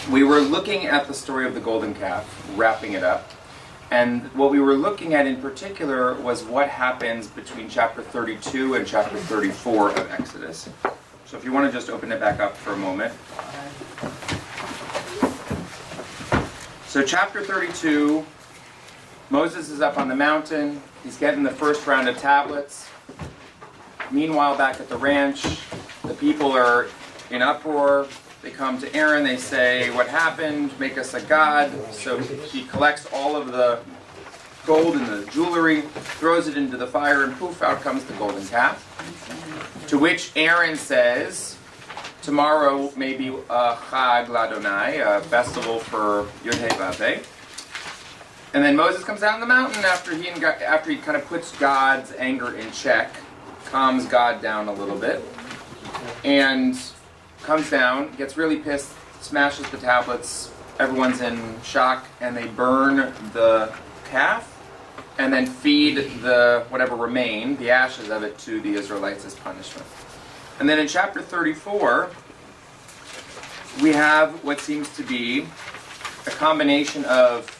We were looking at the story of the golden calf, wrapping it up, and what we were looking at in particular was what happens between chapter 32 and chapter 34 of Exodus. So if you want to just open it back up for a moment. So chapter 32, Moses is up on the mountain, he's getting the first round of tablets. Meanwhile, back at the ranch, the people are in uproar. They come to Aaron, they say, what happened? Make us a god. So he collects all of the gold and the jewelry, throws it into the fire, and poof, out comes the golden calf. To which Aaron says, tomorrow may be a Chag Ladonai, a festival for Yod-Heh-Vav-Heh. And then Moses comes down the mountain after he kind of puts God's anger in check, calms God down a little bit, and comes down, gets really pissed, smashes the tablets, everyone's in shock, and they burn the calf, and then feed the whatever remained, the ashes of it, to the Israelites as punishment. And then in chapter 34, we have what seems to be a combination of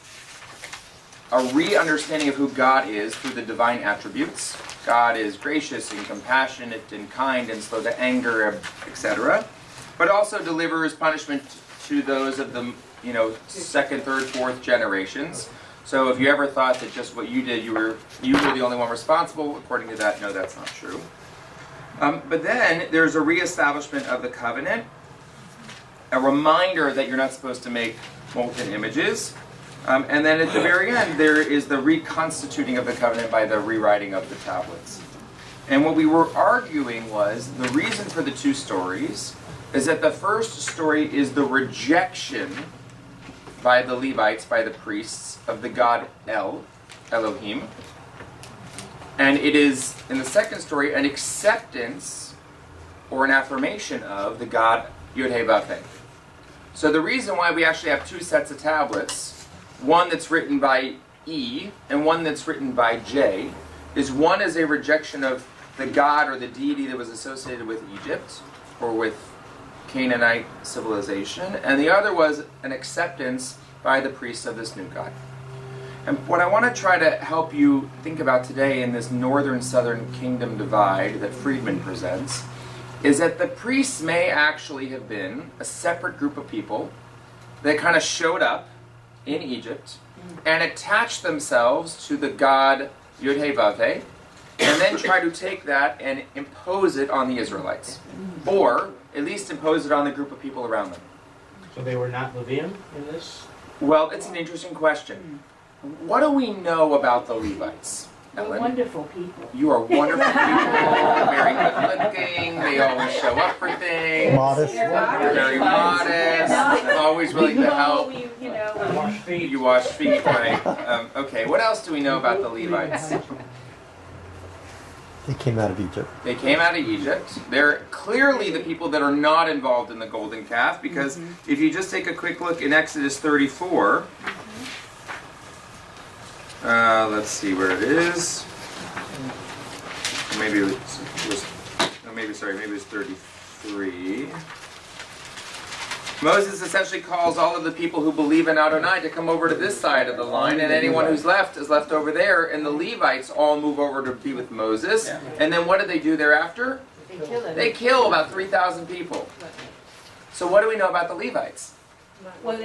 a re-understanding of who God is through the divine attributes. God is gracious and compassionate and kind and slow to anger, etc. But also delivers punishment to those of the, second, third, fourth generations. So if you ever thought that just what you did, you were the only one responsible, according to that, no, that's not true. But then there's a reestablishment of the covenant, a reminder that you're not supposed to make molten images, and then at the very end there is the reconstituting of the covenant by the rewriting of the tablets. And what we were arguing was the reason for the two stories is that the first story is the rejection by the Levites, by the priests, of the god Elohim. And it is, in the second story, an acceptance or an affirmation of the god Yod-Heh-Vav-Heh. So the reason why we actually have two sets of tablets, one that's written by E and one that's written by J, is one is a rejection of the god or the deity that was associated with Egypt or with Canaanite civilization, and the other was an acceptance by the priests of this new God. And what I want to try to help you think about today in this northern-southern kingdom divide that Friedman presents is that the priests may actually have been a separate group of people that kind of showed up in Egypt and attached themselves to the god Yod-Heh-Vav-Heh, and then try to take that and impose it on the Israelites. Or at least impose it on the group of people around them. So they were not Levium in this? Well, it's an interesting question. What do we know about the Levites, Ellen? They're wonderful people. You are wonderful people, very good looking, they always show up for things. Modest. You're very modest, always willing to help. Wash feet. You wash feet, right? Okay, what else do we know about the Levites? They came out of Egypt. They came out of Egypt. They're clearly the people that are not involved in the golden calf, because if you just take a quick look in Exodus 34, let's see where it is. Maybe it was, maybe it was 33. Moses essentially calls all of the people who believe in Adonai to come over to this side of the line, and anyone who's left is left over there, and the Levites all move over to be with Moses. And then what do they do thereafter? They kill about 3,000 people. So what do we know about the Levites? Well,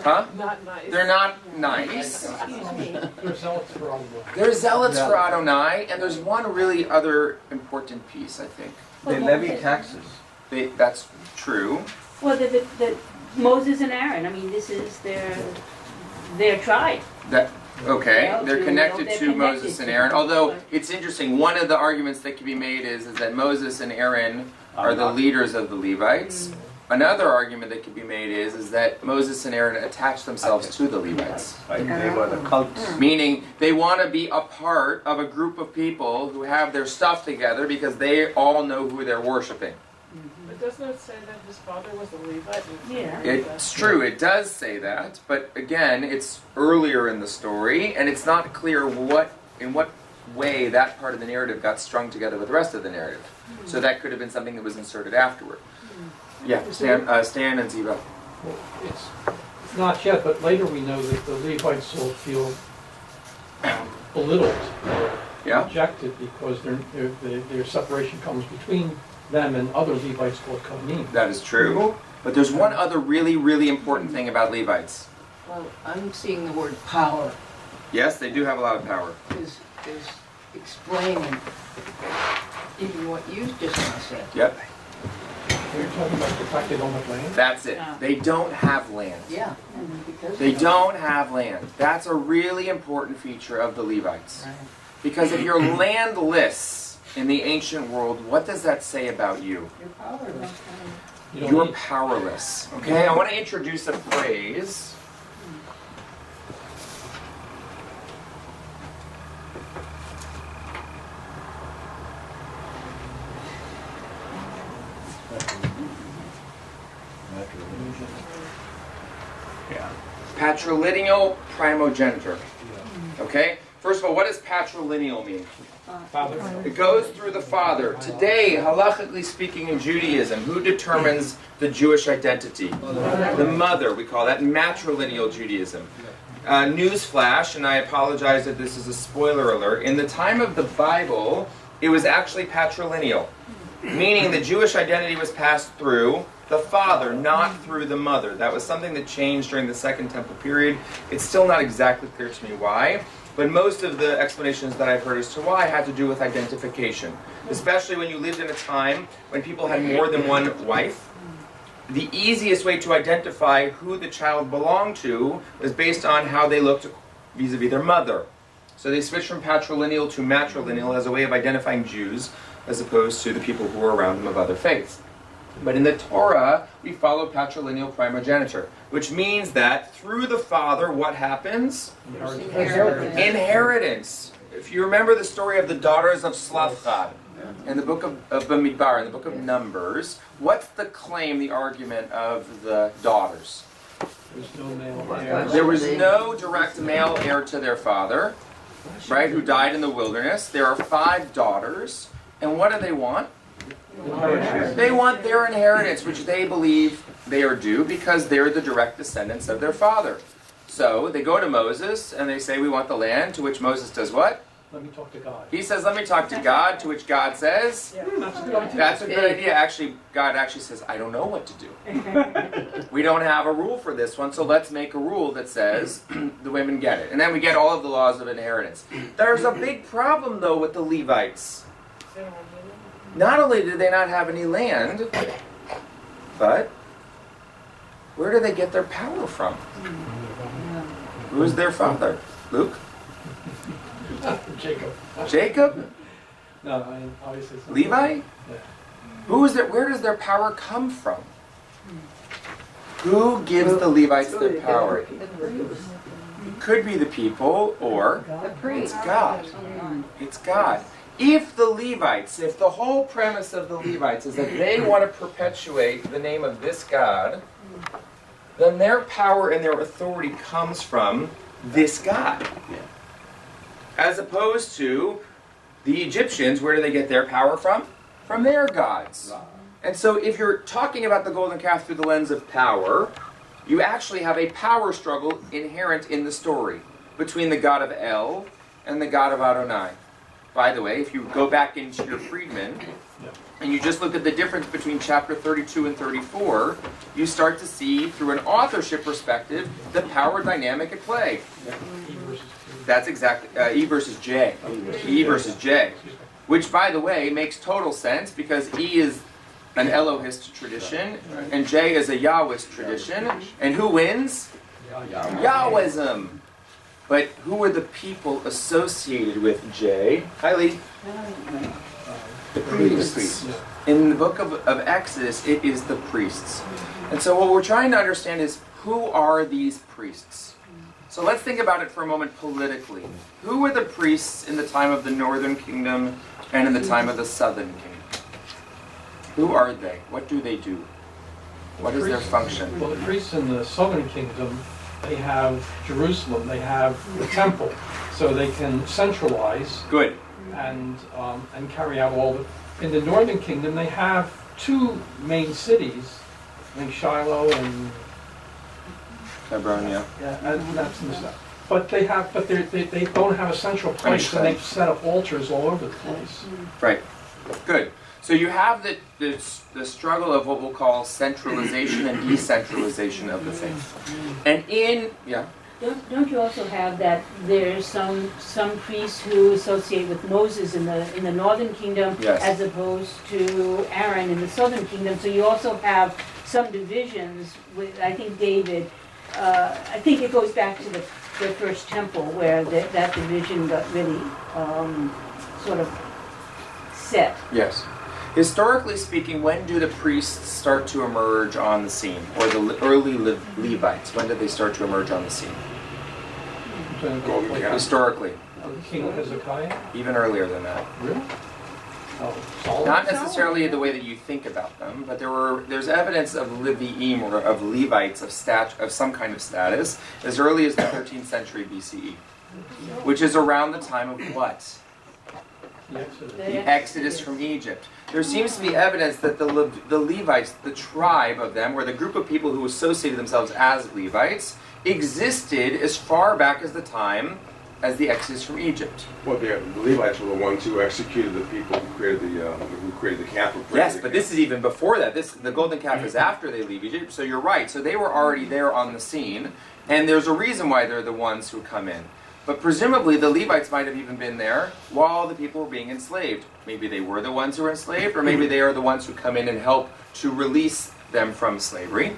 Huh? Not nice. They're not nice. excuse me. They're zealots for Adonai. They're zealots for Adonai, and there's one really other important piece, I think. They levy taxes. That's true. Well, the Moses and Aaron. I mean, this is their tribe. Okay, they're They're connected to connected Moses and to Aaron. them. Although it's interesting, one of the arguments that can be made is that Moses and Aaron are the leaders of the Levites. Another argument that can be made is that Moses and Aaron attach themselves to the Levites. Right? They were the cults. Meaning they want to be a part of a group of people who have their stuff together because they all know who they're worshiping. But doesn't it say that his father was a Levite? Yeah. It's true, it does say that, but again, it's earlier in the story, and it's not clear in what way that part of the narrative got strung together with the rest of the narrative. So that could have been something that was inserted afterward. Yeah, Stan and Ziva. Well, it's not yet, but later we know that the Levites will feel belittled or Yeah. rejected because their separation comes between them and other Levites called Kohanim. That is true. But there's one other really, really important thing about Levites. Well, I'm seeing the word power Yes, they do have a lot of power. is explaining even what you just now said. Yep, You're talking about the fact they don't have land? that's it. They don't have land. Yeah, and because. They don't have land. That's a really important feature of the Levites. Right. Because if you're landless in the ancient world, what does that say about you? You're powerless. You don't You're need- powerless. Okay, I want to introduce a phrase. Patrilineal primogeniture. Okay? First of all, what does patrilineal mean? Father. It goes through the father. Today, halachically speaking in Judaism, who determines the Jewish identity? The mother, we call that matrilineal Judaism. Newsflash, and I apologize if this is a spoiler alert, in the time of the Bible, it was actually patrilineal, meaning the Jewish identity was passed through the father, not through the mother. That was something that changed during the Second Temple period. It's still not exactly clear to me why, but most of the explanations that I've heard as to why had to do with identification, especially when you lived in a time when people had more than one wife. The easiest way to identify who the child belonged to was based on how they looked vis-a-vis their mother. So they switched from patrilineal to matrilineal as a way of identifying Jews as opposed to the people who were around them of other faiths. But in the Torah, we follow patrilineal primogeniture, which means that through the father, what happens? Inheritance. If you remember the story of the daughters of Slavchad in the book of Bamidbar, in the book of Numbers, what's the claim, the argument of the daughters? There's no male heir. There was no direct male heir to their father, right, who died in the wilderness. There are 5 daughters, and what do they want? They want their inheritance, which they believe they are due because they're the direct descendants of their father. So they go to Moses and they say, we want the land, to which Moses does what? Let me talk to God. He says, let me talk to God, to which God says, That's a good idea. that's a good idea. Actually, God actually says, I don't know what to do. We don't have a rule for this one, so let's make a rule that says the women get it. And then we get all of the laws of inheritance. There's a big problem, though, with the Levites. They don't have any- Not only did they not have any land, but where do they get their power from? Who's their father? Luke? Jacob. Jacob? No, I mean, obviously it's not. Levi? Yeah. Who is it? Where does their power come from? Who gives the Levites their power? It could be the people, or it's God. It's God. If the Levites, if the whole premise of the Levites is that they want to perpetuate the name of this God, then their power and their authority comes from this God. As opposed to the Egyptians, where do they get their power from? From their gods. And so if you're talking about the golden calf through the lens of power, you actually have a power struggle inherent in the story between the God of El and the God of Adonai. By the way, if you go back into your Friedman, and you just look at the difference between chapter 32 and 34, you start to see, through an authorship perspective, the power dynamic at play. That's exactly, E versus J. E versus J. Which, by the way, makes total sense because E is an Elohist tradition, and J is a Yahwist tradition. And who wins? Yahwism. But who were the people associated with J? Hi, Lee. The priests. In the book of Exodus, it is the priests. And so what we're trying to understand is, who are these priests? So let's think about it for a moment politically. Who were the priests in the time of the northern kingdom and in the time of the southern kingdom? Who are they? What do they do? What is their function? Well, the priests in the southern kingdom, they have Jerusalem, they have the temple, so they can centralize Good. and carry out all the. In the northern kingdom, they have 2 main cities, I think Shiloh and Hebron, yeah. Yeah, and that's in the south. But they don't have a central place, and they've set up altars all over the place. Right. Good. So you have the struggle of what we'll call centralization and decentralization of the faith. And yeah. Don't you also have that there's some priests who associate with Moses in the northern kingdom Yes. as opposed to Aaron in the southern kingdom? So you also have some divisions with, I think David, I think it goes back to the first temple where that division got really sort of set. Yes. Historically speaking, when do the priests start to emerge on the scene? Or the early Levites, when did they start to emerge on the scene? Historically, King Hezekiah? even earlier than that. Really? Oh, Solomon? Not necessarily the way that you think about them, but there's evidence of Leviim, or of Levites of some kind of status as early as the 13th century BCE, which is around the time of what? The Exodus. The Exodus from Egypt. There seems to be evidence that the Levites, the tribe of them, or the group of people who associated themselves as Levites, existed as far back as the time as the Exodus from Egypt. Well, the Levites were the ones who executed the people who created the camp. Yes, but this is even before that. The golden calf is after they leave Egypt, so you're right. So they were already there on the scene, and there's a reason why they're the ones who come in. But presumably the Levites might have even been there while the people were being enslaved. Maybe they were the ones who were enslaved, or maybe they are the ones who come in and help to release them from slavery.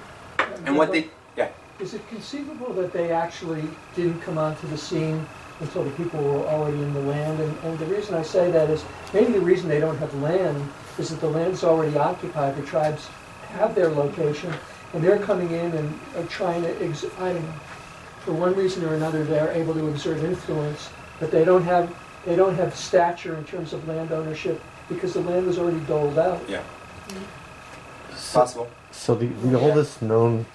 And what they... Yeah. Is it conceivable that they actually didn't come onto the scene until the people were already in the land? And the reason I say that is, maybe the reason they don't have land is that the land's already occupied. The tribes have their location, and they're coming in and are trying to, I don't know, for one reason or another, they're able to exert influence, but they don't have stature in terms of land ownership because the land was already doled out. Yeah. Possible. So the oldest known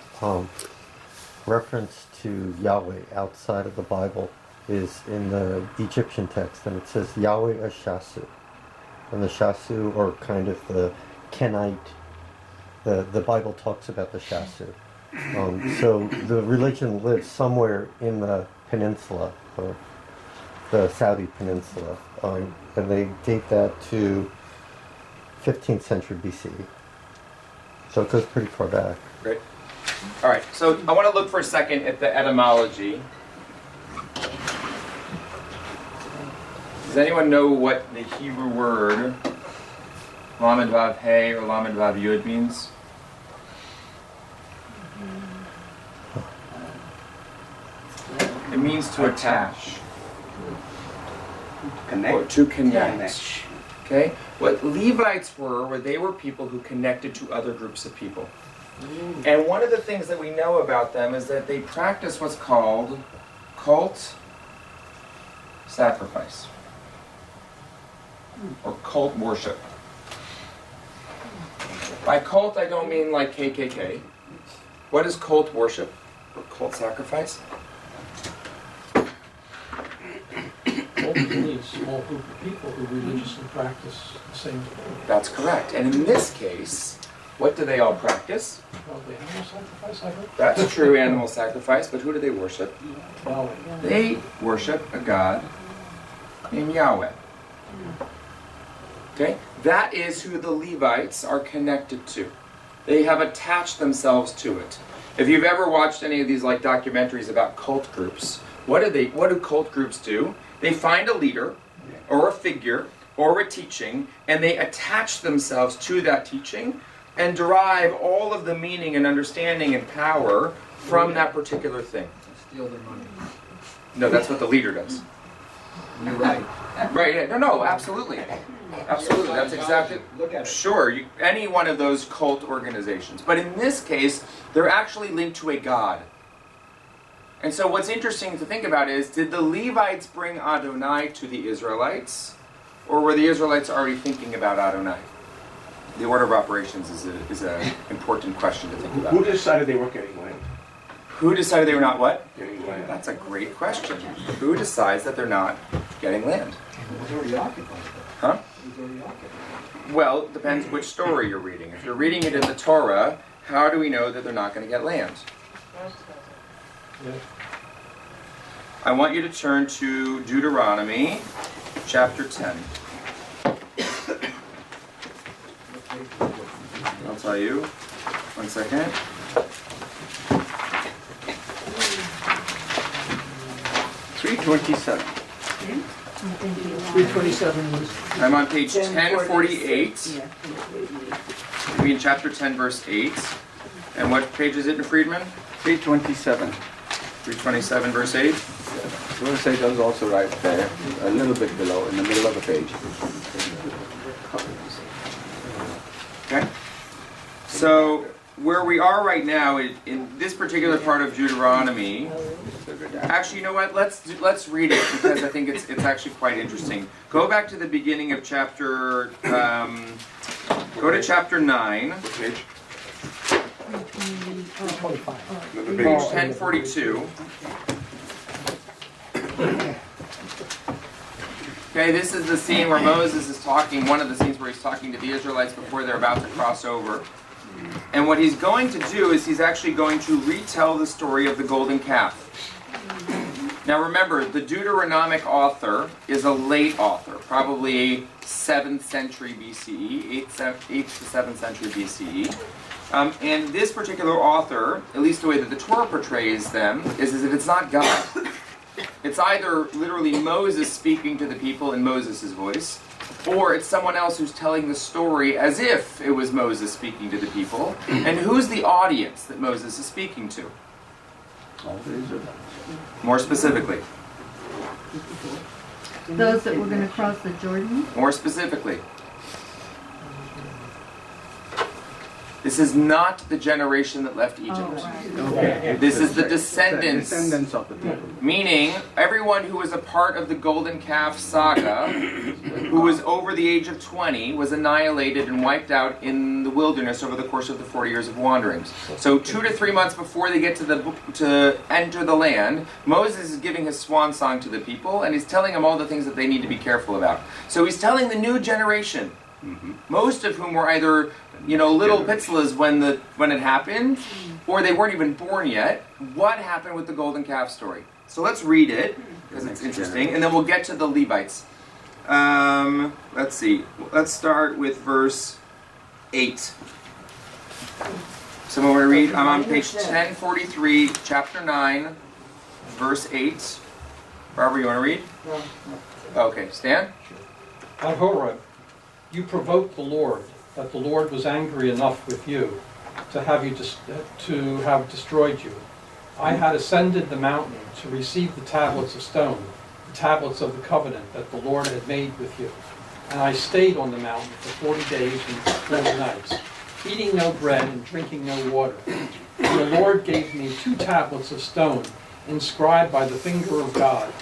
reference to Yahweh outside of the Bible is in the Egyptian text, and it says Yahweh Ashasu. And the Shasu, or kind of the Kenite, the Bible talks about the Shasu. So the religion lives somewhere in the peninsula, or the Saudi peninsula, and they date that to 15th century BCE. So it goes pretty far back. Great. All right, so I want to look for a second at the etymology. Does anyone know what the Hebrew word Lamed Vav He or Lamed Vav Yud means? It means to attach. Or to connect. Okay? What Levites were they were people who connected to other groups of people. And one of the things that we know about them is that they practice what's called cult sacrifice. Or cult worship. By cult, I don't mean like KKK. What is cult worship or cult sacrifice? Ultimately, a small group of people who religiously practice the same thing. That's correct. And in this case, what do they all practice? Probably animal sacrifice, I hope. That's true, animal sacrifice, but who do they worship? Yahweh. They worship a god named Yahweh. Okay? That is who the Levites are connected to. They have attached themselves to it. If you've ever watched any of these like documentaries about cult groups, what do cult groups do? They find a leader or a figure or a teaching, and they attach themselves to that teaching and derive all of the meaning and understanding and power from that particular thing. Steal their money. No, that's what the leader does. You're right. Right, yeah, no, absolutely. Absolutely, that's exactly... Look at it. Sure, any one of those cult organizations. But in this case, they're actually linked to a god. And so what's interesting to think about is, did the Levites bring Adonai to the Israelites? Or were the Israelites already thinking about Adonai? The order of operations is an important question to think about. Who decided they weren't getting land? Who decided they were not what? Getting land. That's a great question. Who decides that they're not getting land? It was already occupied. Huh? It was already occupied. Well, it depends which story you're reading. If you're reading it in the Torah, how do we know that they're not going to get land? Yeah. I want you to turn to Deuteronomy chapter 10. I'll tell you. 1 second. $327. 327 is, I'm on page 1048. Yeah. We'll be in chapter 10, verse 8. And what page is it in Friedman? 327. 327, verse 8. Verse 8 is also right there, a little bit below, in the middle of the page. Okay. So where we are right now in this particular part of Deuteronomy, actually, you know what? Let's read it because I think it's actually quite interesting. Go back to the beginning of chapter. Go to chapter 9. What page? 325. Page 1042. Okay, this is the scene where Moses is talking, one of the scenes where he's talking to the Israelites before they're about to cross over. And what he's going to do is he's actually going to retell the story of the golden calf. Now remember, the Deuteronomic author is a late author, probably 7th century BCE, 8th to 7th century BCE. And this particular author, at least the way that the Torah portrays them, is that it's not God. It's either literally Moses speaking to the people in Moses' voice, or it's someone else who's telling the story as if it was Moses speaking to the people. And who's the audience that Moses is speaking to? All the Israelites. More specifically. Those that were going to cross the Jordan? More specifically. This is not the generation that left Egypt. Oh, right. Okay. This is the descendants. Descendants of the people. Meaning, everyone who was a part of the golden calf saga, who was over the age of 20, was annihilated and wiped out in the wilderness over the course of the 40 years of wanderings. So 2 to 3 months before they get to enter the land, Moses is giving his swan song to the people, and he's telling them all the things that they need to be careful about. So he's telling the new generation, most of whom were either little pitzlas when it happened, or they weren't even born yet, what happened with the golden calf story. So let's read it, because it's interesting, and then we'll get to the Levites. Let's see. Let's start with verse 8. Someone want to read? I'm on page 1043, chapter 9, verse 8. Barbara, you want to read? Okay, Stan? At Horeb, you provoked the Lord, that the Lord was angry enough with you to have destroyed you. I had ascended the mountain to receive the tablets of stone, the tablets of the covenant that the Lord had made with you. And I stayed on the mountain for 40 days and 40 nights, eating no bread and drinking no water. And the Lord gave me 2 tablets of stone, inscribed by the finger of God,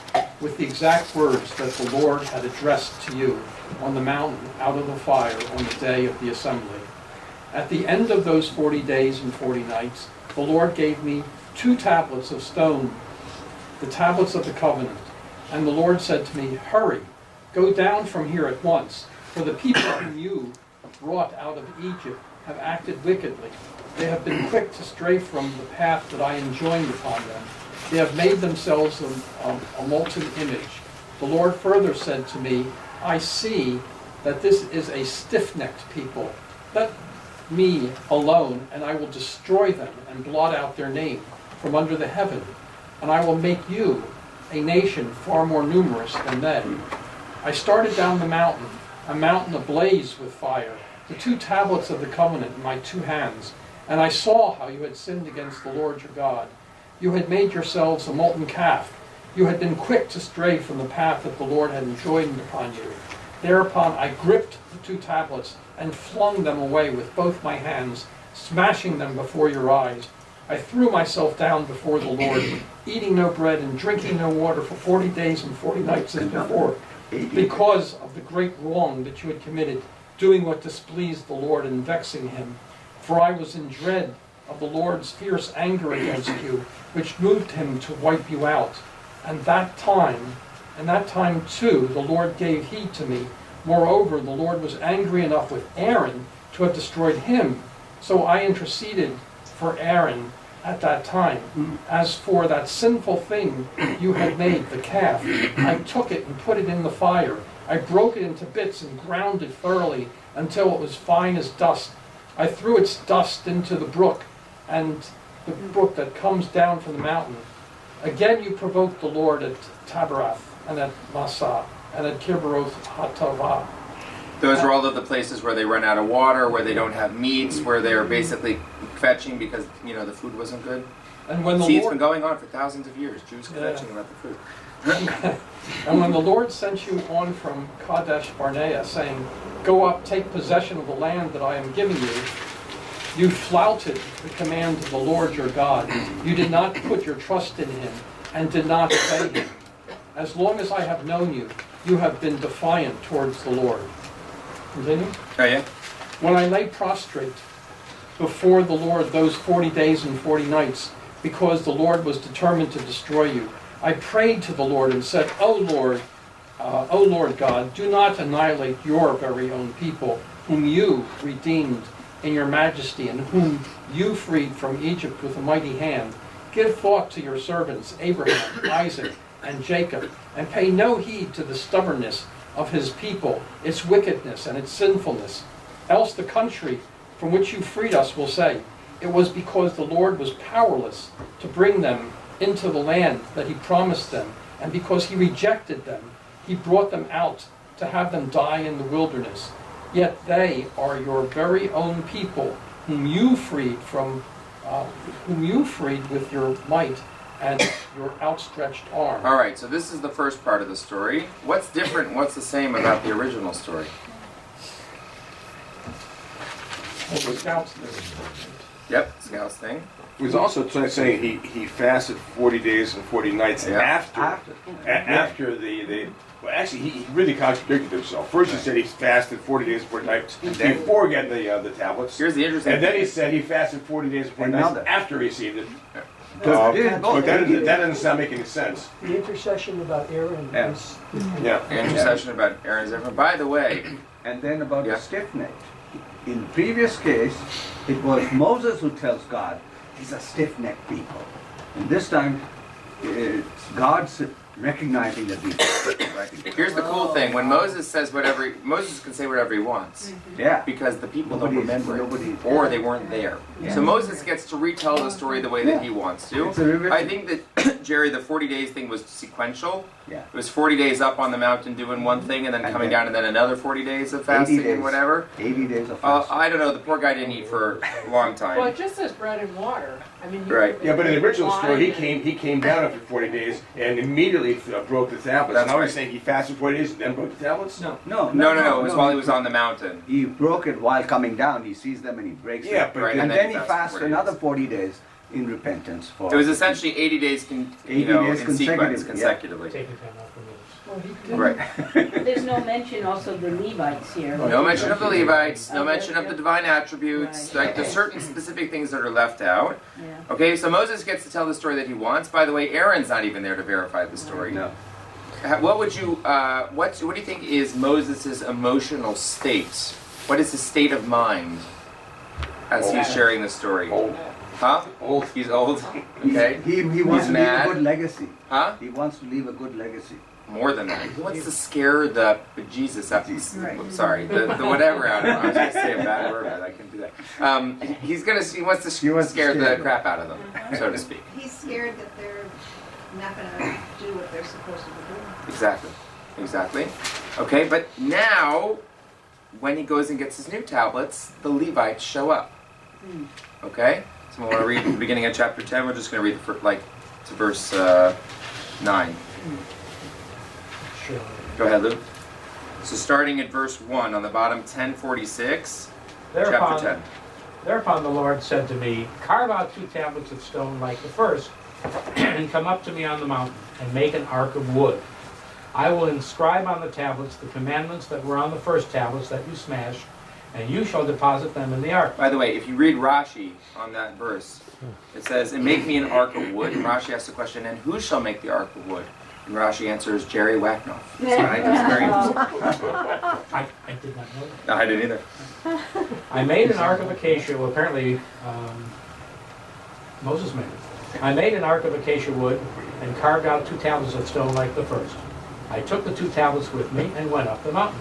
with the exact words that the Lord had addressed to you on the mountain out of the fire on the day of the assembly. At the end of those 40 days and 40 nights, the Lord gave me 2 tablets of stone, the tablets of the covenant. And the Lord said to me, hurry, go down from here at once, for the people whom you brought out of Egypt have acted wickedly. They have been quick to stray from the path that I enjoined upon them. They have made themselves a molten image. The Lord further said to me, I see that this is a stiff-necked people. Let me alone, and I will destroy them and blot out their name from under the heaven. And I will make you a nation far more numerous than they. I started down the mountain, a mountain ablaze with fire, the 2 tablets of the covenant in my 2 hands. And I saw how you had sinned against the Lord your God. You had made yourselves a molten calf. You had been quick to stray from the path that the Lord had enjoined upon you. Thereupon I gripped the 2 tablets and flung them away with both my hands, smashing them before your eyes. I threw myself down before the Lord, eating no bread and drinking no water for 40 days and 40 nights as before, because of the great wrong that you had committed, doing what displeased the Lord and vexing him. For I was in dread of the Lord's fierce anger against you, which moved him to wipe you out. And that time too, the Lord gave heed to me. Moreover, the Lord was angry enough with Aaron to have destroyed him. So I interceded for Aaron at that time. As for that sinful thing you had made, the calf, I took it and put it in the fire. I broke it into bits and ground it thoroughly until it was fine as dust. I threw its dust into the brook, and the brook that comes down from the mountain. Again you provoked the Lord at Taberath, and at Massah, and at Kibroth Hattaavah. Those are all of the places where they run out of water, where they don't have meats, where they're basically fetching because, you know, the food wasn't good. And when the See, it's Lord, been going on for thousands of years, Jews fetching about the food. and when the Lord sent you on from Kadesh Barnea, saying, "Go up, take possession of the land that I am giving you," you flouted the command of the Lord your God. You did not put your trust in him, and did not obey him. As long as I have known you, you have been defiant towards the Lord. Continue. Oh, yeah? When I lay prostrate before the Lord those 40 days and 40 nights, because the Lord was determined to destroy you, I prayed to the Lord and said, O Lord God, do not annihilate your very own people, whom you redeemed in your majesty, and whom you freed from Egypt with a mighty hand. Give thought to your servants, Abraham, Isaac, and Jacob, and pay no heed to the stubbornness of his people, its wickedness and its sinfulness. Else the country from which you freed us will say, it was because the Lord was powerless to bring them into the land that he promised them, and because he rejected them, he brought them out to have them die in the wilderness. Yet they are your very own people, whom you freed with your might and your outstretched arm. All right, so this is the first part of the story. What's different and what's the same about the original story? Well, the scouts did. Yep, Scout's thing. He was also saying he fasted 40 days and 40 nights Yeah. after the well, actually, he really contradicted himself. First, he said he fasted 40 days and 40 nights before getting the tablets. Here's the interesting And then thing. he said he fasted 40 days and 40 nights Another. after he received it. But But that doesn't sound make any sense. The intercession about Aaron Yeah. is. Yeah. Intercession about Aaron's effort. By the way, And then about Yeah. the stiff neck. In previous case, it was Moses who tells God, these are stiff necked people. And this time, it's God's recognizing that these are here's the cool thing. When Moses can say whatever he wants. Yeah. Because the people Nobody's- don't remember nobody- it, or they weren't there. Yeah. So Moses gets to retell the story the way that he wants to. It's a revision. I think that, Jerry, the 40 days thing was sequential. Yeah. It was 40 days up on the mountain doing one thing, and then And coming then- down, and then another 40 days of 80 fasting days. and whatever. 80 days of fasting. I don't know, the poor guy didn't eat for a long Well, time. it just says bread and water. I mean, Right. Yeah, but in the original story, wine he came down after 40 days and immediately broke the tablets. That's Now right. he's saying he fasted 40 days and then broke the tablets? No. No, No, it was while he was on the mountain. He broke it while coming down. He sees them and he breaks Yeah, it. but Right, and and then he fasted fasts 40 another days. 40 days in repentance for. It was essentially 80 days, 80 days in sequence, consecutively, consecutively. Taking time out from this. Well, he did. Right. There's no mention also of the Levites here. No mention of the Levites, no Okay, mention of the yeah. divine attributes, Right. like there's certain specific things that are left out. Yeah. Okay, so Moses gets to tell the story that he wants. By the way, Aaron's not even there to verify the story. No. What would you, what do you think is Moses' emotional state? What is his state of mind as he's sharing the story? Old. Huh? Old. He's old. Okay. He wants to leave mad. a good legacy. Huh? He wants to leave a good legacy. More than that. He wants to scare the Jesus out. Right. Sorry, the whatever out of him. I was going to say a bad word, but I can't do that. He wants to He wants to scare the scare them. crap out of them, so to speak. He's scared that they're not gonna do what they're supposed to be doing. Exactly. Okay, but now, when he goes and gets his new tablets, the Levites show up. Okay? So we want to read the beginning of chapter 10. We're just going to read to verse 9. Sure. Go ahead, Luke. So starting at verse 1 on the bottom, 1046, chapter 10. Thereupon the Lord said to me, carve out 2 tablets of stone like the first, and come up to me on the mountain, and make an ark of wood. I will inscribe on the tablets the commandments that were on the first tablets that you smashed, and you shall deposit them in the ark. By the way, if you read Rashi on that verse, it says, and make me an ark of wood. And Rashi asks the question, and who shall make the ark of wood? And Rashi answers, Jerry Wacknoff. So I think it's very interesting. I did not know that. No, I didn't either. I made an ark of acacia. Well, apparently, Moses made it. I made an ark of acacia wood and carved out 2 tablets of stone like the first. I took the 2 tablets with me and went up the mountain.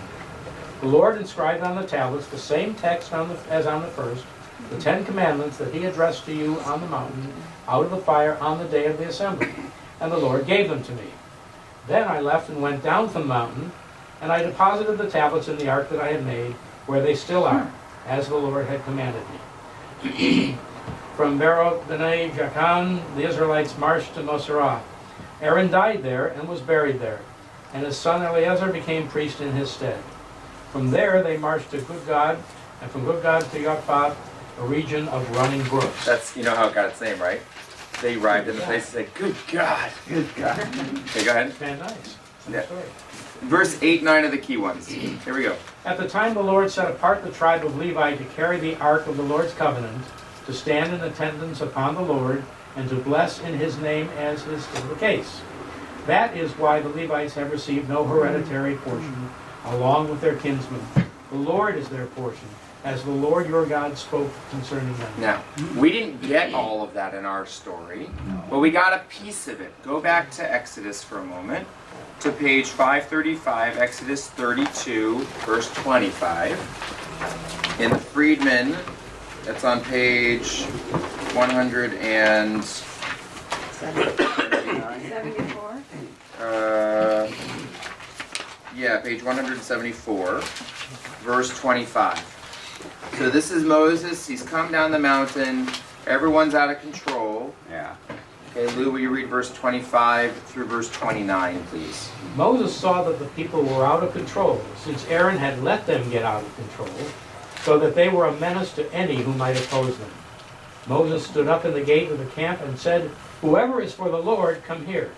The Lord inscribed on the tablets the same text as on the first, the 10 commandments that he addressed to you on the mountain out of the fire on the day of the assembly. And the Lord gave them to me. Then I left and went down from the mountain, and I deposited the tablets in the ark that I had made, where they still are, as the Lord had commanded me. From Beroth B'nai Jaakan, the Israelites marched to Moserah. Aaron died there and was buried there, and his son Eleazar became priest in his stead. From there they marched to Gudgod, and from Gudgod to Yotbath, a region of running brooks. That's, you know how it got its name, right? They arrived in the place and said, good God. Good God. Okay, go ahead. Man, nice. Yeah. Story. Verse 8, 9 are the key ones. Here we go. At the time the Lord set apart the tribe of Levi to carry the ark of the Lord's covenant, to stand in attendance upon the Lord, and to bless in his name as is still the case. That is why the Levites have received no hereditary portion, along with their kinsmen. The Lord is their portion, as the Lord your God spoke concerning them. Now, we didn't get all of that in our story, but we got a piece of it. Go back to Exodus for a moment, to page 535, Exodus 32, verse 25. In the Freedman, that's on page 74? Page 174, verse 25. So this is Moses. He's come down the mountain. Everyone's out of control. Yeah. Okay, Lou, will you read verse 25 through verse 29, please? Moses saw that the people were out of control, since Aaron had let them get out of control, so that they were a menace to any who might oppose them. Moses stood up in the gate of the camp and said, "Whoever is for the Lord, come here."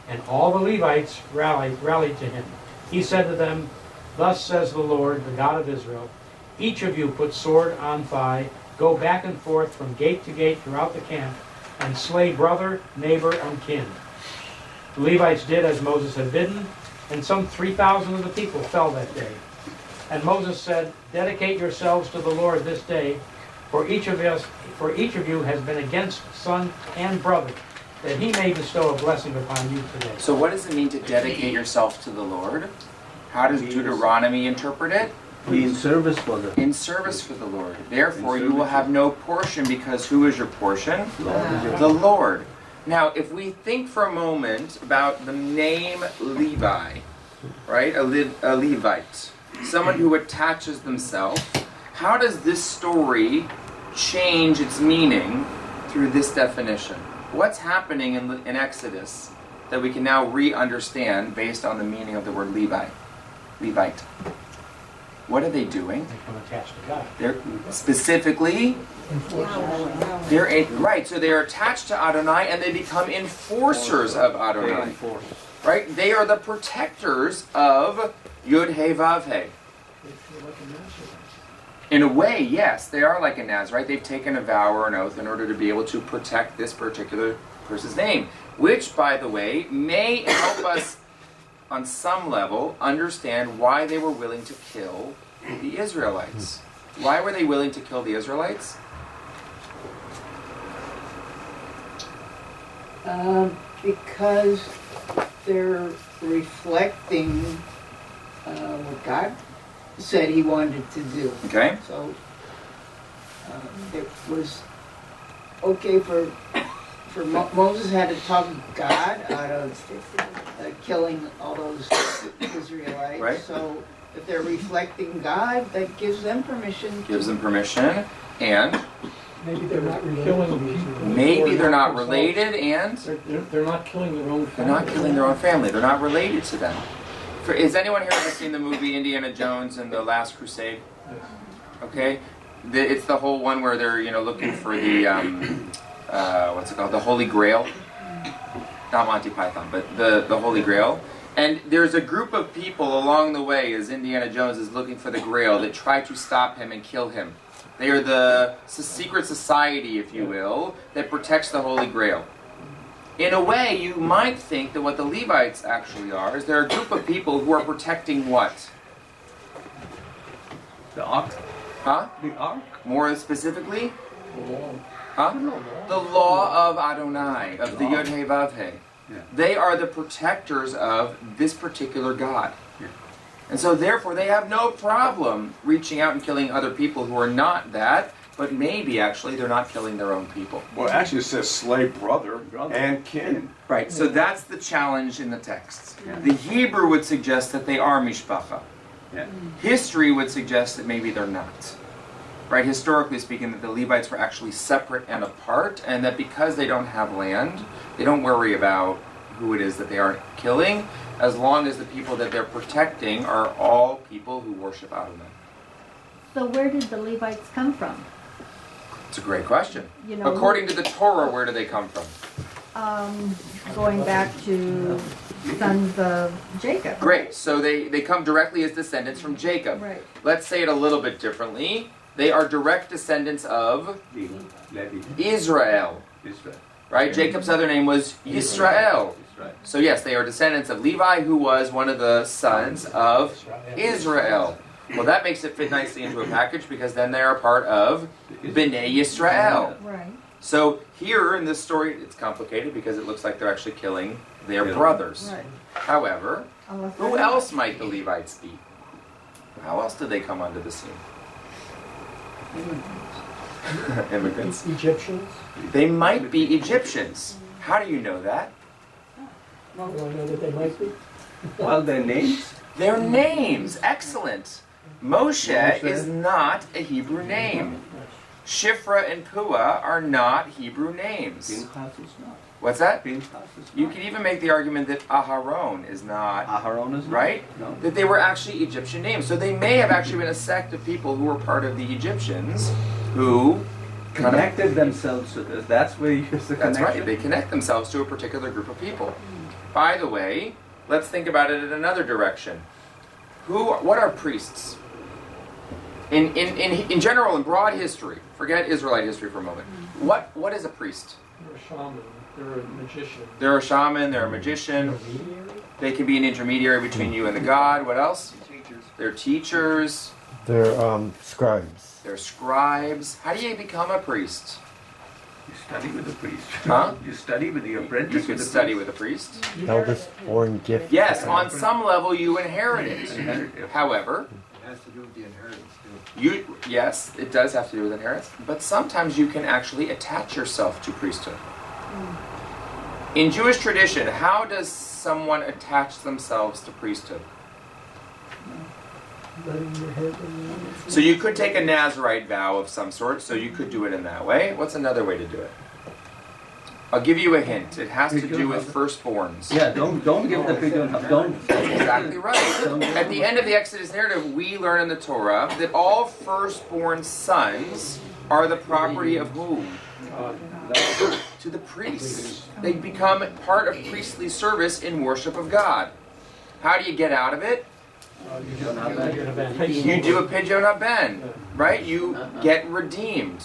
And all the Levites rallied to him. He said to them, "Thus says the Lord, the God of Israel, each of you put sword on thigh, go back and forth from gate to gate throughout the camp, and slay brother, neighbor, and kin." The Levites did as Moses had bidden, and some 3,000 of the people fell that day. And Moses said, "Dedicate yourselves to the Lord this day, for each of you has been against son and brother, that he may bestow a blessing upon you today." So what does it mean to dedicate yourself to the Lord? How does Deuteronomy interpret it? Be in service for the In service for the Lord. Therefore, you will have no portion, because who is your portion? The Lord. Now, if we think for a moment about the name Levi, right? A Levite, someone who attaches themselves, how does this story change its meaning through this definition? What's happening in Exodus that we can now re-understand based on the meaning of the word Levite? What are they doing? They come attached to God. They're specifically, right, so they're attached to Adonai and they become enforcers of Adonai. Right? They are the protectors of Yud He Vav He. In a way, yes, they are like a Nazarite. They've taken a vow or an oath in order to be able to protect this particular person's name, which, by the way, may help us on some level understand why they were willing to kill the Israelites. Why were they willing to kill the Israelites? Because they're reflecting what God said he wanted to do. Okay. So it was okay for Moses had to talk God out of killing all those Israelites. Right. So if they're reflecting God, that gives them permission. Gives them permission, and Maybe they're not related to Killing the people. Israelites. maybe they're not related, and They're not killing their own they're family. not killing their own family. They're not related to them. Has anyone here ever seen the movie Indiana Jones and the Last Crusade? Okay, it's the whole one where they're looking for the what's it called? The Holy Grail. Not Monty Python, but the Holy Grail. And there's a group of people along the way as Indiana Jones is looking for the Grail that try to stop him and kill him. They are the secret society, if you will, that protects the Holy Grail. In a way, you might think that what the Levites actually are is they're a group of people who are protecting what? ark. Huh? The ark. More specifically? Huh? The law of Adonai, of the Yod He Vav He. Yeah. They are the protectors of this particular God. Yeah. And so therefore they have no problem reaching out and killing other people who are not that, but maybe actually they're not killing their own people. Well, actually it says slay brother and kin. Right, so that's the challenge in the text. Yeah. The Hebrew would suggest that they are mishpacha. Yeah. History would suggest that maybe they're not. Right, historically speaking, that the Levites were actually separate and apart, and that because they don't have land, they don't worry about who it is that they aren't killing, as long as the people that they're protecting are all people who worship Adonai. So where did the Levites come from? It's a great question. You know, According to the Torah, where do they come from? Going back to sons of Jacob. Great, so they come directly as descendants from Jacob. Right. Let's say it a little bit differently. They are direct descendants of Levi. Israel. Israel. Right? Jacob's other name was Yisrael. Israel. So yes, they are descendants of Levi, who was one of the sons of Israel. Well, that makes it fit nicely into a package because then they are part of Bnei Yisrael. Right. So here in this story, it's complicated because it looks like they're actually killing their brothers. Right. However, Unless who they're else might the Levites be? How else did they come onto the scene? Immigrants. Egyptians? They might be Egyptians. How do you know that? Do I know that they might be? Well, their names? Their names. Excellent. Moshe is not a Hebrew name. Shifra and Pua are not Hebrew names. Pinchas is not. What's that? Pinchas is You not. could even make the argument that Aharon is not, Aharon is not. right? No. That they were actually Egyptian names. So they may have actually been a sect of people who were part of the Egyptians who Connected themselves to this. That's where you use the That's connection. right. They connect themselves to a particular group of people. By the way, let's think about it in another direction. What are priests? In general, in broad history, forget Israelite history for a moment. What is a priest? They're a shaman, they're a magician. They're a shaman, they're a magician. Intermediary? They can be an intermediary between you and the God. What else? They're teachers. They're scribes. They're scribes. How do you become a priest? You study with the priest. Huh? You study with the apprentice. You could study with a priest. Eldest born gift. Yes, on some level you inherit it. However, It has to do with the inheritance too. yes, it does have to do with inheritance, but sometimes you can actually attach yourself to priesthood. In Jewish tradition, how does someone attach themselves to priesthood? Letting your head in the So you could take a Nazirite vow of some sort, so you could do it in that way. What's another way to do it? I'll give you a hint. It has to do with firstborns. Yeah, don't give the pigeon. Don't. That's exactly right. At the end of the Exodus narrative, we learn in the Torah that all firstborn sons are the property of whom? To the priests. They become part of priestly service in worship of God. How do you get out of it? You do a pidyon haben, right? You get redeemed.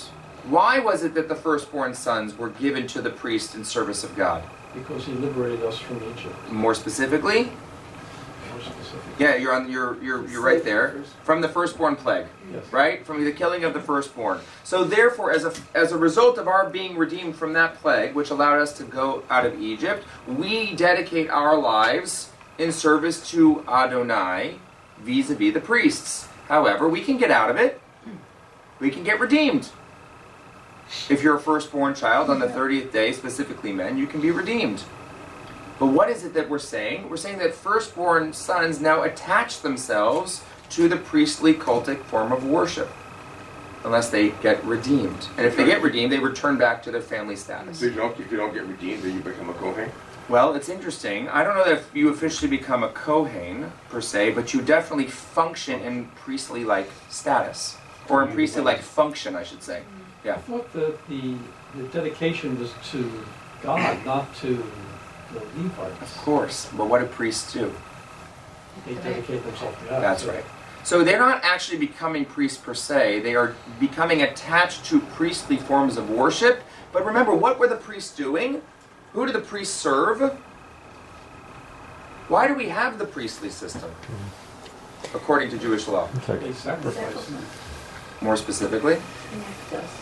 Why was it that the firstborn sons were given to the priest in service of God? Because he liberated us from Egypt. More specifically? More specific. Yeah, you're right there. From the firstborn plague, Yes. right? From the killing of the firstborn. So therefore, as a result of our being redeemed from that plague, which allowed us to go out of Egypt, we dedicate our lives in service to Adonai vis-a-vis the priests. However, we can get out of it. We can get redeemed. If you're a firstborn child on the 30th day, specifically men, you can be redeemed. But what is it that we're saying? We're saying that firstborn sons now attach themselves to the priestly cultic form of worship, unless they get redeemed. And if they get redeemed, they return back to their family status. So if you don't get redeemed, then you become a Kohen? Well, it's interesting. I don't know if you officially become a Kohen, per se, but you definitely function in priestly-like status. Or in priestly-like function, I should say. I thought that the dedication was to God, not to the Levites. Of course. But what do priests do? They dedicate themselves to God. That's right. So they're not actually becoming priests per se. They are becoming attached to priestly forms of worship. But remember, what were the priests doing? Who do the priests serve? Why do we have the priestly system? According to Jewish law. They sacrifice. More specifically,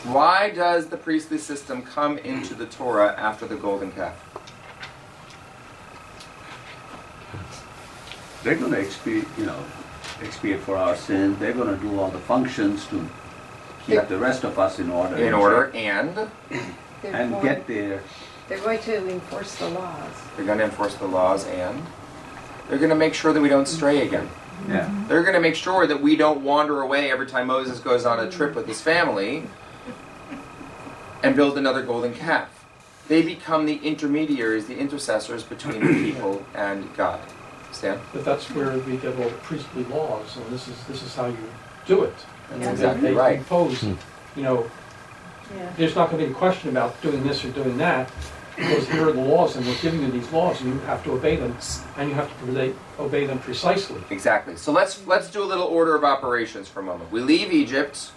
why does the priestly system come into the Torah after the golden calf? They're gonna expiate for our sins. They're gonna do all the functions to keep the rest of us in order. In order, and And get there. They're going to enforce the laws. they're going to enforce the laws, and they're going to make sure that we don't stray again. Yeah. They're going to make sure that we don't wander away every time Moses goes on a trip with his family and build another golden calf. They become the intermediaries, the intercessors between the people and God. Stan? But that's where we get all the priestly laws, and this is how you do it. And That's then exactly they right. impose, there's not going to be a question about doing this or doing that, because here are the laws, and we're giving you these laws, and you have to obey them, and you have to obey them precisely. Exactly. So let's do a little order of operations for a moment. We leave Egypt.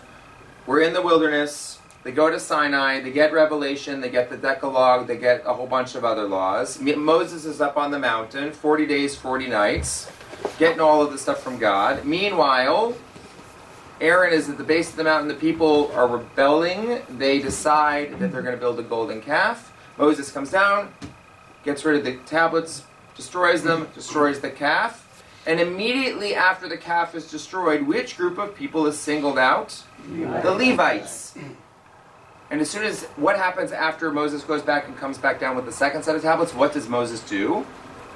We're in the wilderness. They go to Sinai. They get Revelation. They get the Decalogue. They get a whole bunch of other laws. Moses is up on the mountain, 40 days, 40 nights, getting all of the stuff from God. Meanwhile, Aaron is at the base of the mountain. The people are rebelling. They decide that they're going to build a golden calf. Moses comes down, gets rid of the tablets, destroys them, destroys the calf. And immediately after the calf is destroyed, which group of people is singled out? The Levites. And as soon as, what happens after Moses goes back and comes back down with the second set of tablets? What does Moses do?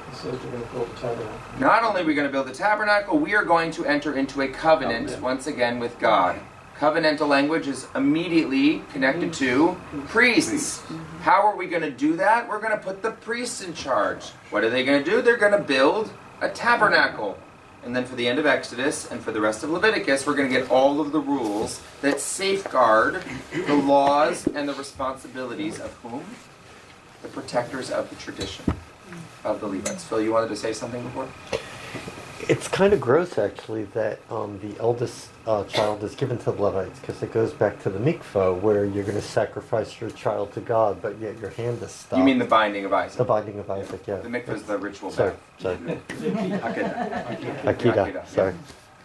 He says we're going to build the tabernacle. Not only are we going to build the tabernacle, we are going to enter into a covenant once again with God. Covenantal language is immediately connected to priests. How are we going to do that? We're going to put the priests in charge. What are they going to do? They're going to build a tabernacle. And then for the end of Exodus and for the rest of Leviticus, we're going to get all of the rules that safeguard the laws and the responsibilities of whom? The protectors of the tradition of the Levites. Phil, you wanted to say something before? It's kind of gross, actually, that the eldest child is given to the Levites, because it goes back to the mikvah, where you're going to sacrifice your child to God, but yet your hand is stopped. You mean the binding of Isaac? The binding of Isaac, yeah. The mikvah is the ritual Sorry, bath. sorry. Akida. Akida, sorry.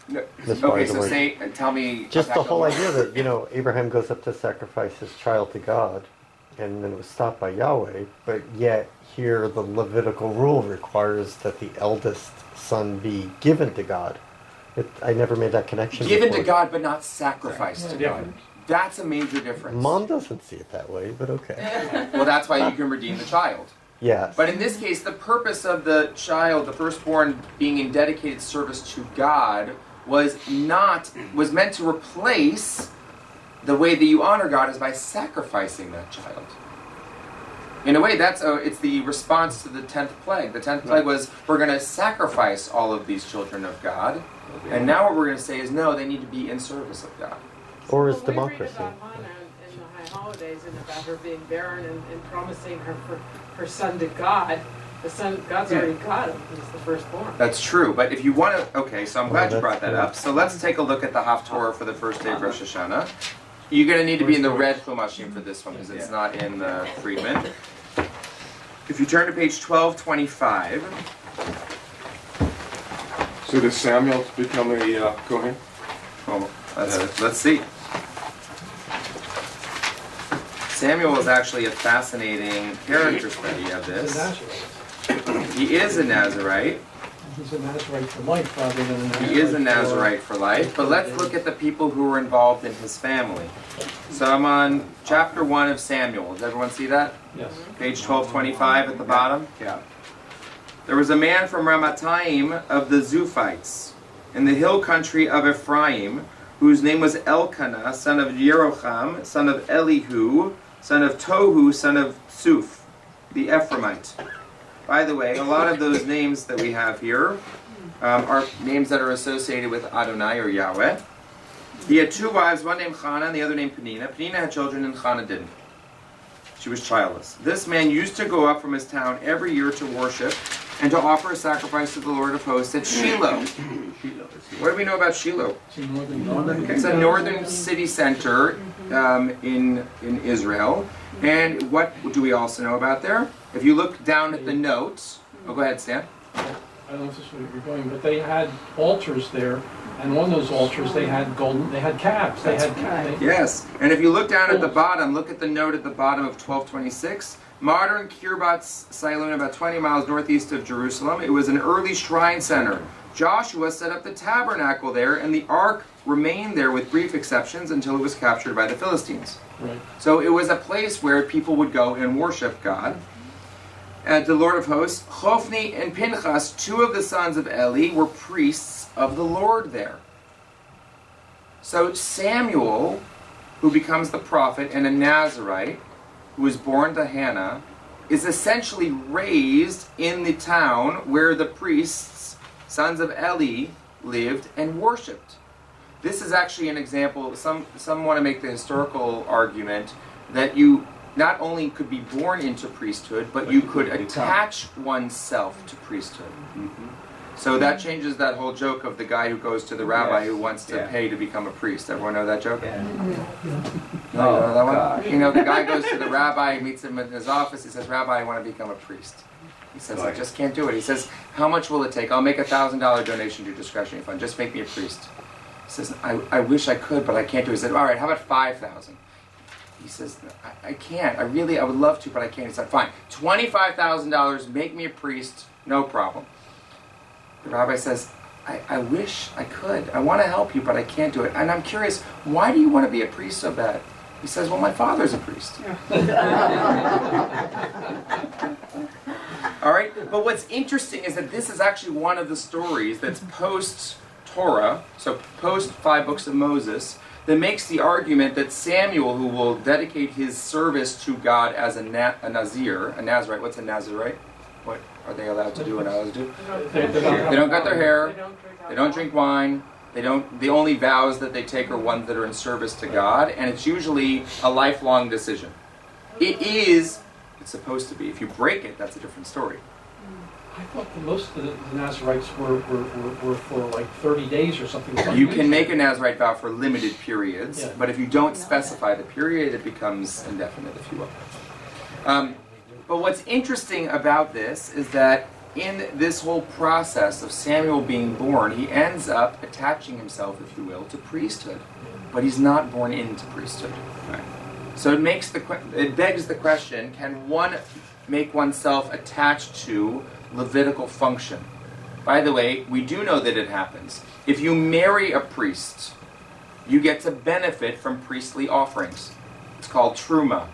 No. This part Okay, of the so word. tell me... Just the unpack whole word. idea that, Abraham goes up to sacrifice his child to God, and then it was stopped by Yahweh, but yet here the Levitical rule requires that the eldest son be given to God. I never made that connection Given before. to God, but not sacrificed to God. That's a major difference. Mom doesn't see it that way, but okay. Well, that's why you can redeem the child. Yes. But in this case, the purpose of the child, the firstborn, being in dedicated service to God was meant to replace the way that you honor God is by sacrificing that child. In a way, it's the response to the 10th plague. The 10th plague was, we're going to sacrifice all of these children of God. And now what we're going to say is, no, they need to be in service of God. Or is Well, democracy. We read about Hannah in the High Holidays and about her being barren and promising her son to God. The son, God's already got him. He's the firstborn. That's true, but if you want to, okay, so I'm glad you that's brought that good. up. So let's take a look at the Haftorah for the first day of Rosh Hashanah. You're going to need to be in the red Chumashim for this one because it's not in the Friedman. If you turn to page 1225, So does Samuel become a Kohen? oh, let's see. Samuel is actually a fascinating character study of He's a this. Nazarite. He is a Nazarite. He's a Nazarite for life rather than a Nazarite. He is a Nazarite for life, but let's look at the people who were involved in his family. So I'm on chapter 1 of Samuel. Does everyone see that? Yes. Page 1225 at the bottom. Yeah. There was a man from Ramathaim of the Zuphites, in the hill country of Ephraim, whose name was Elkanah, son of Yeroham, son of Elihu, son of Tohu, son of Suf, the Ephraimite. By the way, a lot of those names that we have here are names that are associated with Adonai or Yahweh. He had two wives, one named Chana and the other named Penina. Penina had children and Chana didn't. She was childless. This man used to go up from his town every year to worship and to offer a sacrifice to the Lord of hosts at Shiloh. What do we know about Shiloh? It's a northern city center in Israel. And what do we also know about there? If you look down at the notes, go ahead, Stan. I don't know if this is where you're going, but they had altars there And on those altars, they had calves. They had right. Yes, and if you look down at the bottom, look at the note at the bottom of 1226. Modern Kirbat Siloon, about 20 miles northeast of Jerusalem. It was an early shrine center. Joshua set up the tabernacle there, and the ark remained there with brief exceptions until it was captured by the Philistines. Right. So it was a place where people would go and worship God. And the Lord of hosts, Hophni and Pinchas, two of the sons of Eli, were priests of the Lord there. So Samuel, who becomes the prophet and a Nazirite, who was born to Hannah, is essentially raised in the town where the priests, sons of Eli, lived and worshipped. This is actually an example. Some want to make the historical argument that you not only could be born into priesthood, but you could attach oneself to priesthood. So that changes that whole joke of the guy who goes to the rabbi who wants to pay to become a priest. Everyone know that joke? No, you know that one? You know, the guy goes to the rabbi, meets him in his office, he says, Rabbi, I want to become a priest. He says, I just can't do it. He says, how much will it take? I'll make $1,000 donation to your discretionary fund. Just make me a priest. He says, I wish I could, but I can't do it. He said, all right, how about 5,000? He says, I can't. I would love to, but I can't. He said, fine, $25,000, make me a priest, no problem. The rabbi says, I wish I could. I want to help you, but I can't do it. And I'm curious, why do you want to be a priest so bad? He says, well, my father's a priest. All right, but what's interesting is that this is actually one of the stories that's post-Torah, so post 5 books of Moses, that makes the argument that Samuel, who will dedicate his service to God as a Nazir, a Nazirite. What's a Nazirite? What are they allowed to do and not allowed to do? They don't cut their hair. They don't drink wine. The only vows that they take are ones that are in service to God, and it's usually a lifelong decision. It's supposed to be. If you break it, that's a different story. I thought that most of the Nazirites were for like 30 days or something. You can make a Nazirite vow for limited periods, Yeah. but if you don't specify the period, it becomes indefinite, if you will. But what's interesting about this is that in this whole process of Samuel being born, he ends up attaching himself, if you will, to priesthood. But he's not born into priesthood. Right. So it begs the question, can one make oneself attached to Levitical function? By the way, we do know that it happens. If you marry a priest, you get to benefit from priestly offerings. It's called truma,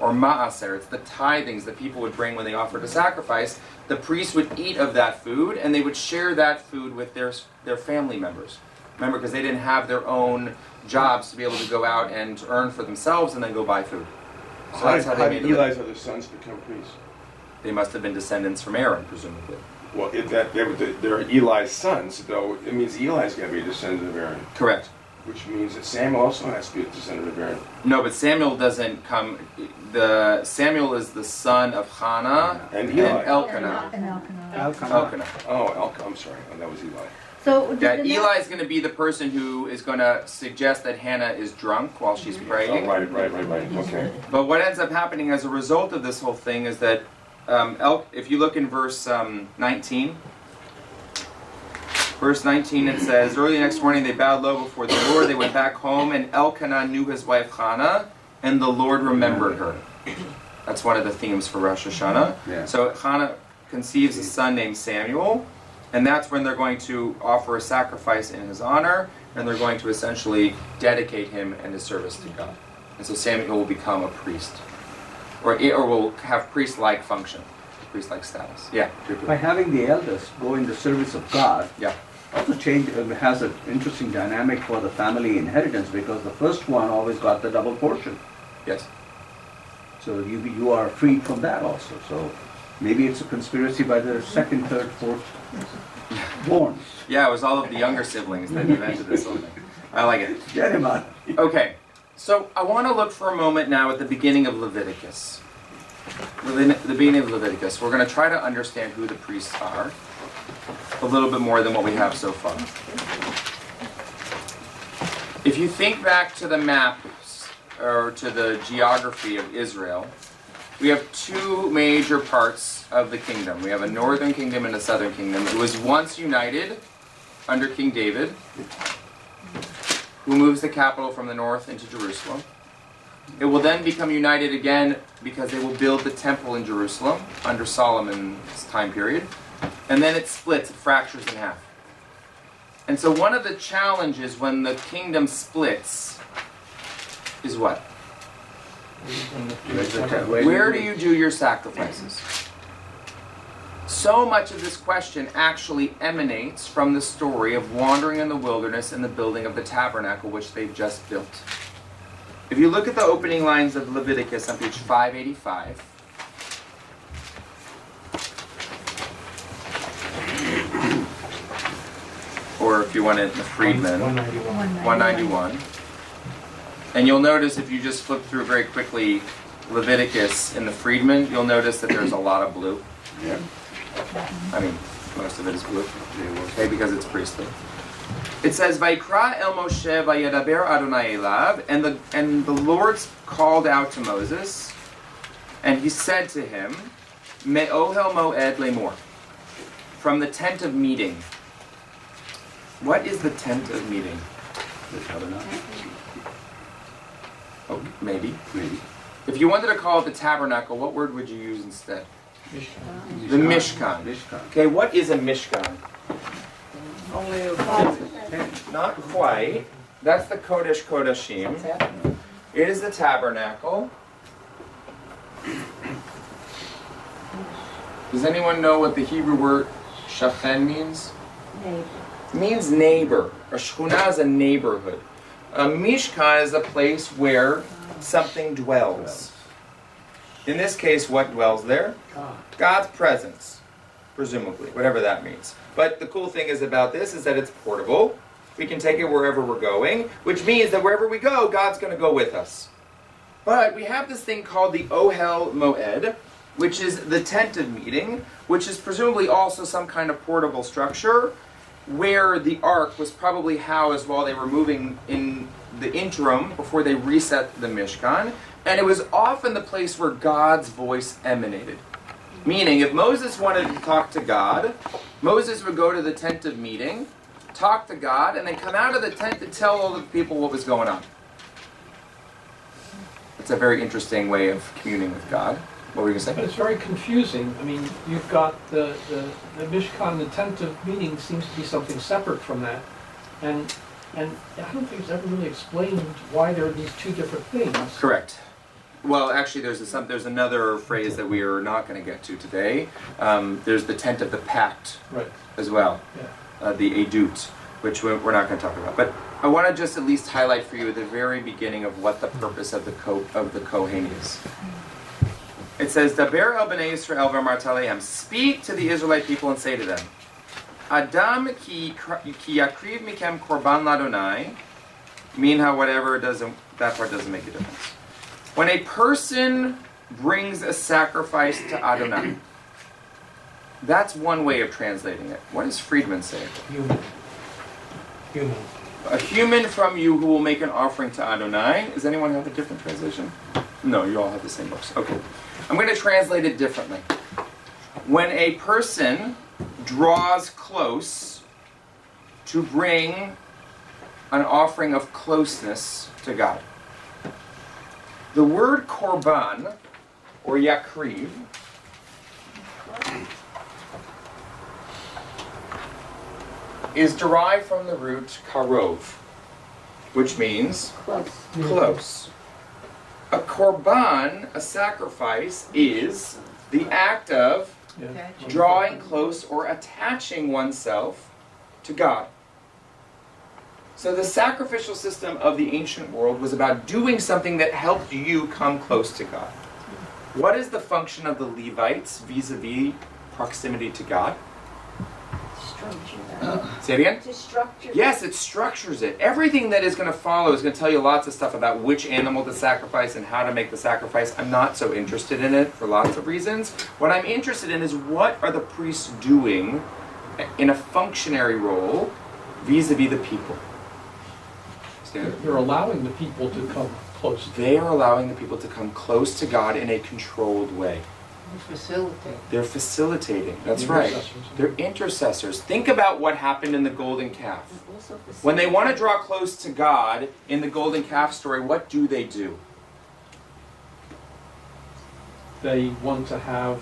or ma'aser. It's the tithings that people would bring when they offered a sacrifice. The priest would eat of that food, and they would share that food with their family members. Remember, because they didn't have their own jobs to be able to go out and earn for themselves and then go buy food. So that's how they made it. Eli's other sons become priests? They must have been descendants from Aaron, presumably. Well, they're Eli's sons, though, it means Eli's got to be a descendant of Aaron. Correct. Which means that Samuel also has to be a descendant of Aaron. No, but Samuel doesn't come. Samuel is the son of Hannah and Eli. Elkanah. Elkanah. Oh, I'm sorry. Oh, that was Eli. So Eli is going to be the person who is going to suggest that Hannah is drunk while she's praying. Oh, right. Okay. But what ends up happening as a result of this whole thing is that if you look in verse 19, it says, early next morning they bowed low before the Lord. They went back home, and Elkanah knew his wife Hannah, and the Lord remembered her. That's one of the themes for Rosh Hashanah. Yeah. So Hannah conceives a son named Samuel, and that's when they're going to offer a sacrifice in his honor, and they're going to essentially dedicate him and his service to God. And so Samuel will become a priest, or will have priest-like function, priest-like status. Yeah. By having the elders go in the service of God, Yeah. also has an interesting dynamic for the family inheritance, because the first one always got the double portion. Yes. So you are freed from that also. So maybe it's a conspiracy by the second, third, fourth born. Yeah, it was all of the younger siblings that invented this whole thing. I like it. Get him out. Okay, so I want to look for a moment now at the beginning of Leviticus. The beginning of Leviticus. We're going to try to understand who the priests are a little bit more than what we have so far. If you think back to the maps, or to the geography of Israel, we have two major parts of the kingdom. We have a northern kingdom and a southern kingdom. It was once united, under King David, who moves the capital from the north into Jerusalem. It will then become united again because they will build the temple in Jerusalem under Solomon's time period. And then it splits, it fractures in half. And so one of the challenges when the kingdom splits is what? Where do you do your sacrifices? So much of this question actually emanates from the story of wandering in the wilderness and the building of the tabernacle, which they've just built. If you look at the opening lines of Leviticus on page 585, or if you want it in the Freedman, 191. And you'll notice if you just flip through very quickly Leviticus in the Freedman, you'll notice that there's a lot of blue. Yeah. I mean, most of it is blue. Okay, because it's priestly. It says, "Vayikra el Moshe vayadaber Adonai elav," and the Lord called out to Moses, and he said to him, "Me'ohel moed lemor," from the tent of meeting. What is the tent of meeting? The tabernacle. Oh, maybe. If you wanted to call it the tabernacle, what word would you use instead? The Mishkan. Okay, what is a Mishkan? Only a closet. Not quite. That's the Kodesh Kodashim. It is the tabernacle. Does anyone know what the Hebrew word shachen means? Neighbor. It means neighbor. A shchuna is a neighborhood. A mishkan is a place where something dwells. In this case, what dwells there? God's presence, presumably, whatever that means. But the cool thing is about this is that it's portable. We can take it wherever we're going, which means that wherever we go, God's going to go with us. But we have this thing called the Ohel Moed, which is the tent of meeting, which is presumably also some kind of portable structure, where the ark was probably housed while they were moving in the interim before they reset the Mishkan, and it was often the place where God's voice emanated. Meaning, if Moses wanted to talk to God, Moses would go to the tent of meeting, talk to God, and then come out of the tent to tell all the people what was going on. It's a very interesting way of communing with God. What were you going to say? But it's very confusing. I mean, you've got the Mishkan, the tent of meeting seems to be something separate from that. And I don't think it's ever really explained why there are these two different things. Correct. Well, actually, there's another phrase that we are not going to get to today. There's the tent of the pact, Right. as well, Yeah. the edut, which we're not going to talk about. But I want to just at least highlight for you at the very beginning of what the purpose of the Kohen is. It says, "Daber el bnei Yisrael v'amart alehem," speak to the Israelite people and say to them, "Adam ki yakriv mikem korban ladonai," mean how whatever doesn't, that part doesn't make a difference. When a person brings a sacrifice to Adonai, that's one way of translating it. What does Friedman say? Human. A human from you who will make an offering to Adonai. Does anyone have a different translation? No, you all have the same books. Okay. I'm going to translate it differently. When a person draws close to bring an offering of closeness to God. The word korban, or yakriv, is derived from the root karov, which means close. A korban, a sacrifice, is the act of drawing close or attaching oneself to God. So the sacrificial system of the ancient world was about doing something that helped you come close to God. What is the function of the Levites vis-a-vis proximity to God? Say it again? To structure. Yes, it structures it. Everything that is going to follow is going to tell you lots of stuff about which animal to sacrifice and how to make the sacrifice. I'm not so interested in it for lots of reasons. What I'm interested in is what are the priests doing in a functionary role vis-a-vis the people. They're allowing the people to come close. They are allowing the people to come close to God in a controlled way. Facilitate. They're facilitating. That's The right. intercessors. They're intercessors. Think about what happened in the golden calf. Also When they want to draw close to God in the golden calf story, what do? They want to have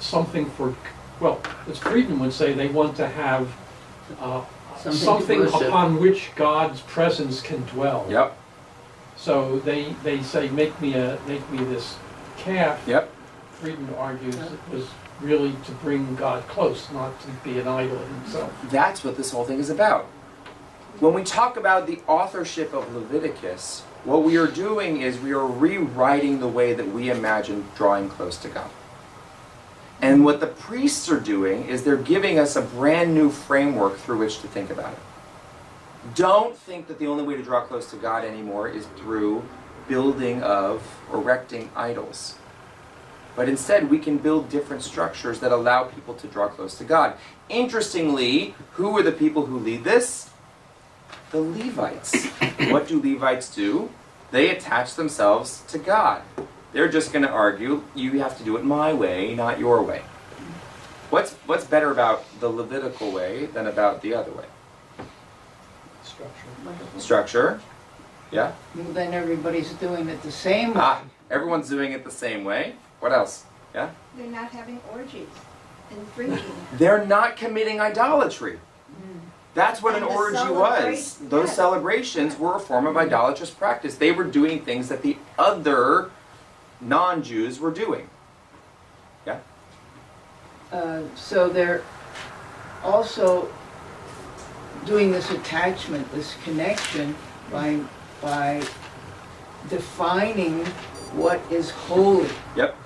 something for, well, as Friedman would say, they want to have something to worship. upon which God's presence can dwell. Yep. So they say, make me this calf. Yep. Friedman argues it was really to bring God close, not to be an idol in himself. That's what this whole thing is about. When we talk about the authorship of Leviticus, what we are doing is we are rewriting the way that we imagine drawing close to God. And what the priests are doing is they're giving us a brand new framework through which to think about it. Don't think that the only way to draw close to God anymore is through building of, erecting idols. But instead, we can build different structures that allow people to draw close to God. Interestingly, who are the people who lead this? The Levites. What do Levites do? They attach themselves to God. They're just going to argue, you have to do it my way, not your way. What's better about the Levitical way than about the other way? Structure. Yeah? Well, then everybody's doing it the same way. Everyone's doing it the same way. What else? Yeah? They're not having orgies and drinking. They're not committing idolatry. That's what And an the orgy was. celebration- Those yes. celebrations were a form of idolatrous practice. They were doing things that the other non-Jews were doing. Yeah? So they're also doing this attachment, this connection by defining what is holy. Yep.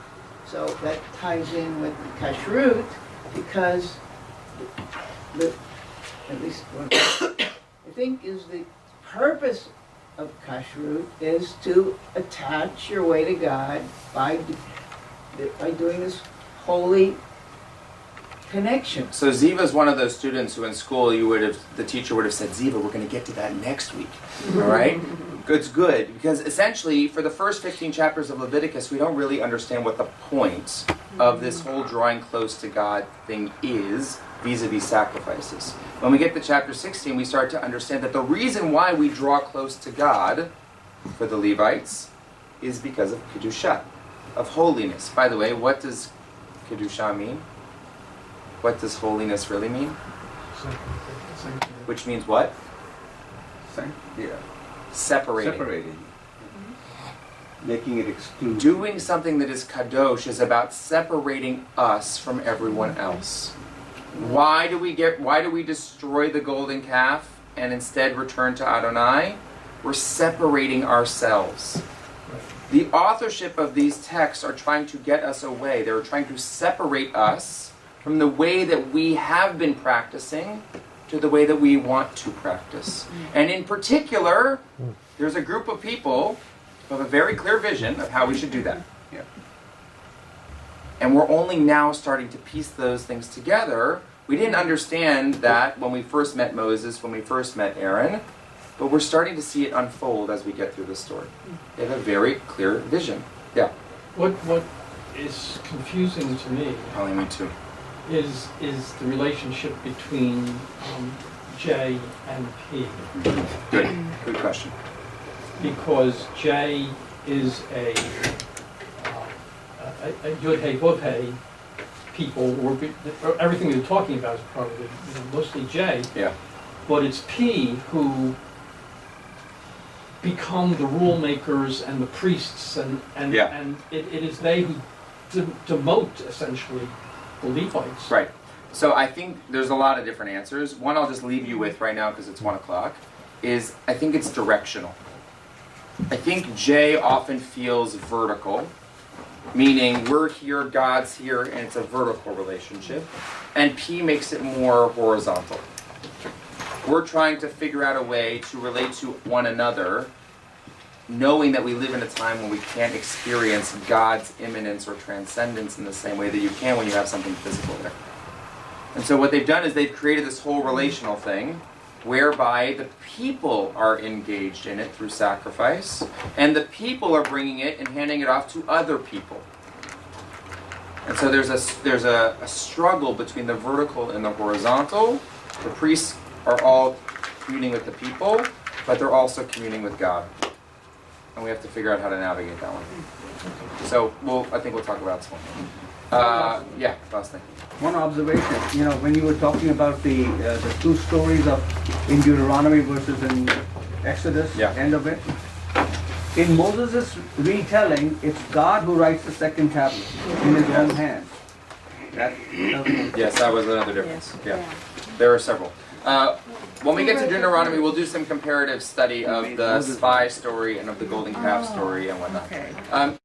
So that ties in with kashrut because at least what I think is the purpose of kashrut is to attach your way to God by doing this holy connection. So Ziva's one of those students who in school the teacher would have said, Ziva, we're going to get to that next week. All right? It's good, because essentially for the first 15 chapters of Leviticus, we don't really understand what the point of this whole drawing close to God thing is vis-a-vis sacrifices. When we get to chapter 16, we start to understand that the reason why we draw close to God for the Levites is because of Kedusha, of holiness. By the way, what does Kedusha mean? What does holiness really mean? Which means what? Yeah. Separating. Making it exclusive. Doing something that is kadosh is about separating us from everyone else. Why do we destroy the golden calf and instead return to Adonai? We're separating ourselves. The authorship of these texts are trying to get us away. They're trying to separate us from the way that we have been practicing to the way that we want to practice. And in particular, there's a group of people who have a very clear vision of how we should do that. Yeah. And we're only now starting to piece those things together. We didn't understand that when we first met Moses, when we first met Aaron, but we're starting to see it unfold as we get through this story. They have a very clear vision. Yeah. What is confusing to me Probably me too. is the relationship between J and P. Good question. Because J is a Yud Hey Vav Hey people, or everything they're talking about is probably mostly J. Yeah. But it's P who become the rule makers and the priests, and it is they who demote essentially the Levites. Right. So I think there's a lot of different answers. One I'll just leave you with right now because it's 1 o'clock, is I think it's directional. I think J often feels vertical, meaning we're here, God's here, and it's a vertical relationship. And P makes it more horizontal. We're trying to figure out a way to relate to one another, knowing that we live in a time when we can't experience God's immanence or transcendence in the same way that you can when you have something physical there. And so what they've done is they've created this whole relational thing whereby the people are engaged in it through sacrifice, and the people are bringing it and handing it off to other people. And so there's a struggle between the vertical and the horizontal. The priests are all communing with the people, but they're also communing with God. And we have to figure out how to navigate that one. So I think we'll talk about this one. Yeah, last thing. One observation, you know, when you were talking about the two stories of in Deuteronomy versus in Exodus, Yeah. end of it. In Moses' retelling, it's God who writes the second tablet in his own hand. That, Yes, that was another difference. Yeah, there are several. When we get to Deuteronomy, we'll do some comparative study of the spy story and of the golden calf story and whatnot. Okay.